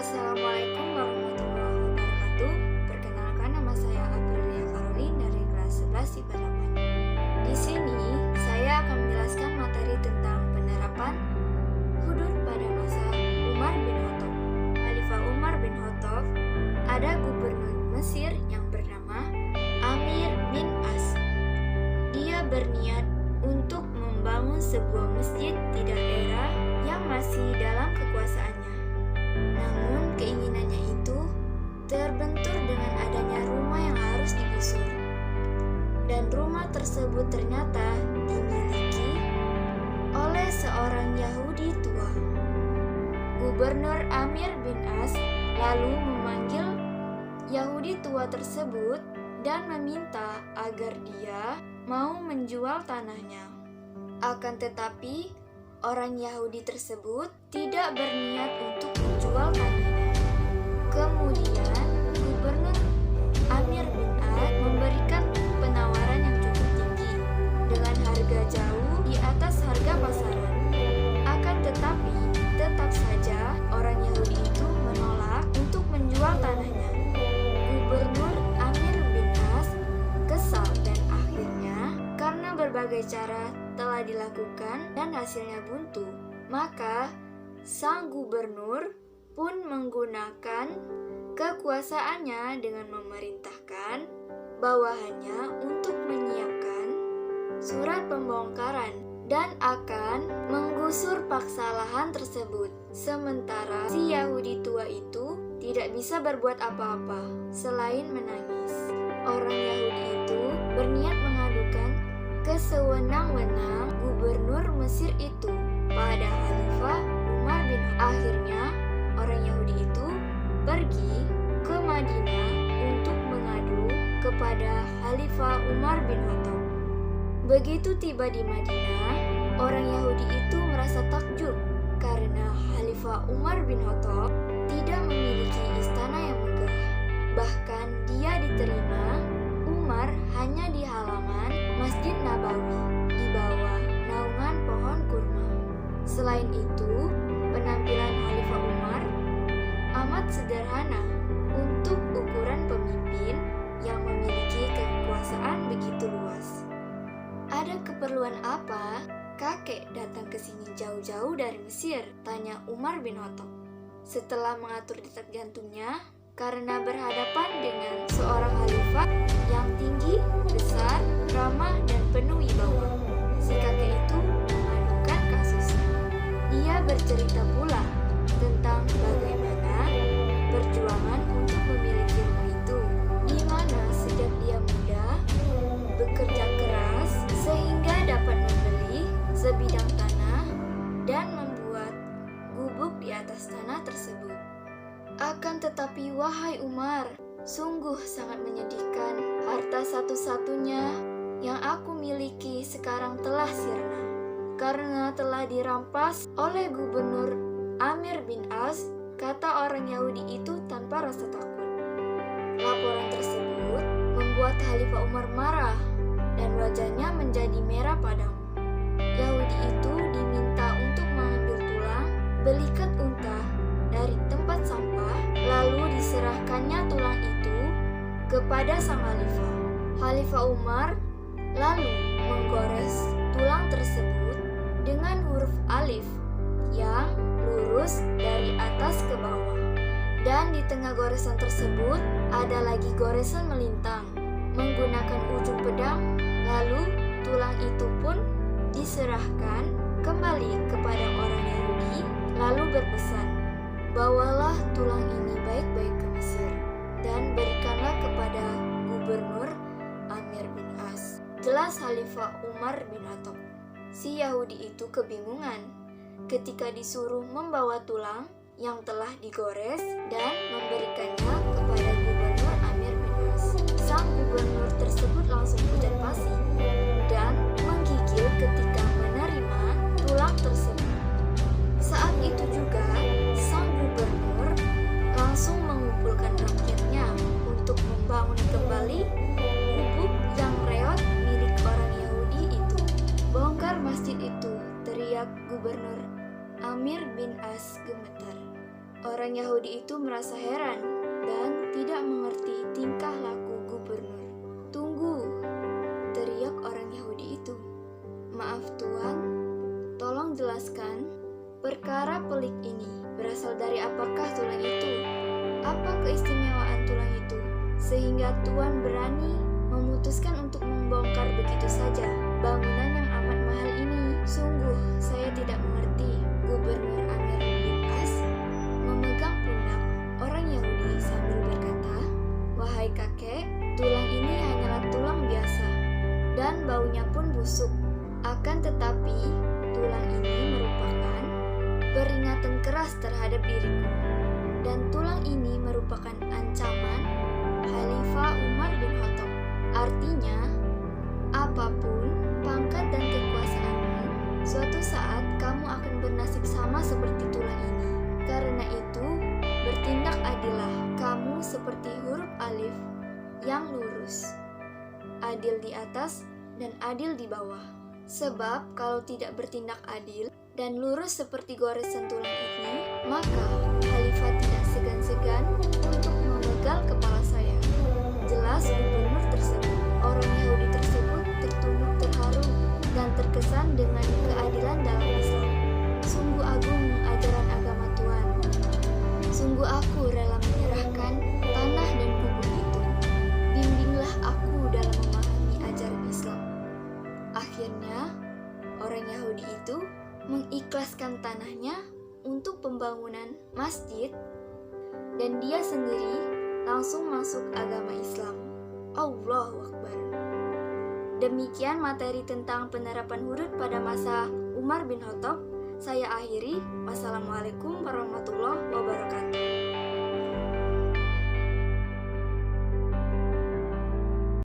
Assalamualaikum warahmatullahi wabarakatuh. Perkenalkan, nama saya Aprilia Karolin dari kelas 11 IPA 8. Di sini saya akan menjelaskan materi tentang penerapan hudud pada masa Umar bin Khattab. Khalifah Umar bin Khattab ada gubernur Mesir yang bernama Amir bin As. Dia berniat untuk membangun sebuah masjid di daerah yang masih dalam kekuasaannya. Namun keinginannya itu terbentur dengan adanya rumah yang harus digusur. Dan rumah tersebut ternyata dimiliki oleh seorang Yahudi tua. Gubernur Amir bin As lalu memanggil Yahudi tua tersebut dan meminta agar dia mau menjual tanahnya. Akan tetapi orang Yahudi tersebut tidak berniat untuk menjual tanahnya. Kemudian Gubernur Amir bin As memberikan penawaran yang cukup tinggi dengan harga jauh di atas harga pasaran. Akan tetapi tetap saja orang Yahudi itu menolak untuk menjual tanahnya. Gubernur Amir bin As kesal dan akhirnya karena berbagai cara telah dilakukan dan hasilnya buntu, maka sang gubernur pun menggunakan kekuasaannya dengan memerintahkan bawahannya untuk menyiapkan surat pembongkaran dan akan menggusur paksa lahan tersebut. Sementara si Yahudi tua itu tidak bisa berbuat apa-apa selain menangis. Orang Yahudi itu berniat mengadukan kesewenang-wenang gubernur Mesir itu pada Khalifah Umar bin Khattab. Akhirnya orang Yahudi itu pergi ke Madinah untuk mengadu kepada Khalifah Umar bin Khattab. Begitu tiba di Madinah, orang Yahudi itu merasa takjub karena Khalifah Umar bin Khattab tidak memiliki istana yang megah. Bahkan dia diterima Umar hanya di halaman Masjid Nabawi di bawah naungan pohon kurma. Selain itu, penampilan Khalifah Umar amat sederhana untuk ukuran pemimpin yang memiliki kekuasaan begitu luas. Ada keperluan apa kakek datang ke sini jauh-jauh dari Mesir? Tanya Umar bin Khattab. Setelah mengatur detak jantungnya, karena berhadapan dengan seorang khalifah yang tinggi, besar, ramah, dan penuh wibawa. Si kakek itu mengadukan kasusnya. Ia bercerita pula tentang bagaimana perjuangan untuk memiliki rumah itu, di mana sejak dia muda bekerja keras sehingga dapat membeli sebidang tanah dan membuat gubuk di atas tanah tersebut. Akan tetapi wahai Umar, sungguh sangat menyedihkan. Harta satu-satunya yang aku miliki sekarang telah sirna karena telah dirampas oleh Gubernur Amir bin As, kata orang Yahudi itu tanpa rasa takut. Laporan tersebut membuat Khalifah Umar marah dan wajahnya menjadi merah padam. Yahudi itu diminta untuk mengambil tulang belikat unta dari tempat sampah, lalu diserahkannya tulang itu kepada sang khalifah. Khalifah Umar lalu menggores tulang tersebut dengan huruf alif yang lurus dari atas ke bawah. Dan di tengah goresan tersebut ada lagi goresan melintang menggunakan ujung pedang. Lalu tulang itu pun diserahkan kembali kepada orang Yahudi, lalu berpesan, bawalah tulang ini baik-baik ke Mesir dan berikanlah kepada Gubernur Amir bin As. Jelas Khalifah Umar bin Khattab. Si Yahudi itu kebingungan ketika disuruh membawa tulang yang telah digores dan memberikannya kepada Gubernur Amir bin As. Sang gubernur tersebut langsung hujan pasi dan menggigil ketika menerima tulang tersebut. Saat itu juga sang gubernur langsung mengumpulkan rakyatnya untuk membangun kembali gubuk yang reot milik orang Yahudi itu. Bongkar masjid itu, teriak Gubernur Amir bin As gemetar. Orang Yahudi itu merasa heran dan tidak mengerti tingkah laku gubernur. "Tunggu," teriak orang Yahudi itu. "Maaf Tuan, tolong jelaskan perkara pelik ini. Berasal dari apakah tulang itu? Apa keistimewaan tulang itu sehingga Tuan berani memutuskan untuk membongkar begitu saja bangunan yang amat mahal ini? Sungguh saya tidak mengerti." Gubernur Amir bin As memegang pundak orang Yahudi sambil berkata, "Wahai kakek, tulang ini hanyalah tulang biasa dan baunya pun busuk. Akan tetapi tulang ini merupakan peringatan keras terhadap diriku, dan tulang ini merupakan ancaman Khalifah Umar bin Khattab. Artinya, apapun pangkat dan kekuasaanmu, suatu saat kamu akan bernasib sama seperti tulang ini. Karena itu, bertindak adillah kamu seperti huruf alif yang lurus, adil di atas dan adil di bawah. Sebab kalau tidak bertindak adil dan lurus seperti goresan tulang ini, maka Khalifah tidak segan-segan untuk memegal kepala saya." Jelas gubernur tersebut, orang Yahudi tersebut tertunduk terharu dan terkesan dengan keadilan dalam Islam. "Sungguh agung ajaran agama Tuhan. Sungguh aku rela menyerahkan tanah dan kubur itu. Bimbinglah aku dalam memahami ajaran Islam." Akhirnya, orang Yahudi itu mengikhlaskan tanahnya untuk pembangunan masjid dan dia sendiri langsung masuk agama Islam. Allahu Akbar. Demikian materi tentang penerapan hudud pada masa Umar bin Khattab. Saya akhiri. Wassalamualaikum warahmatullahi wabarakatuh.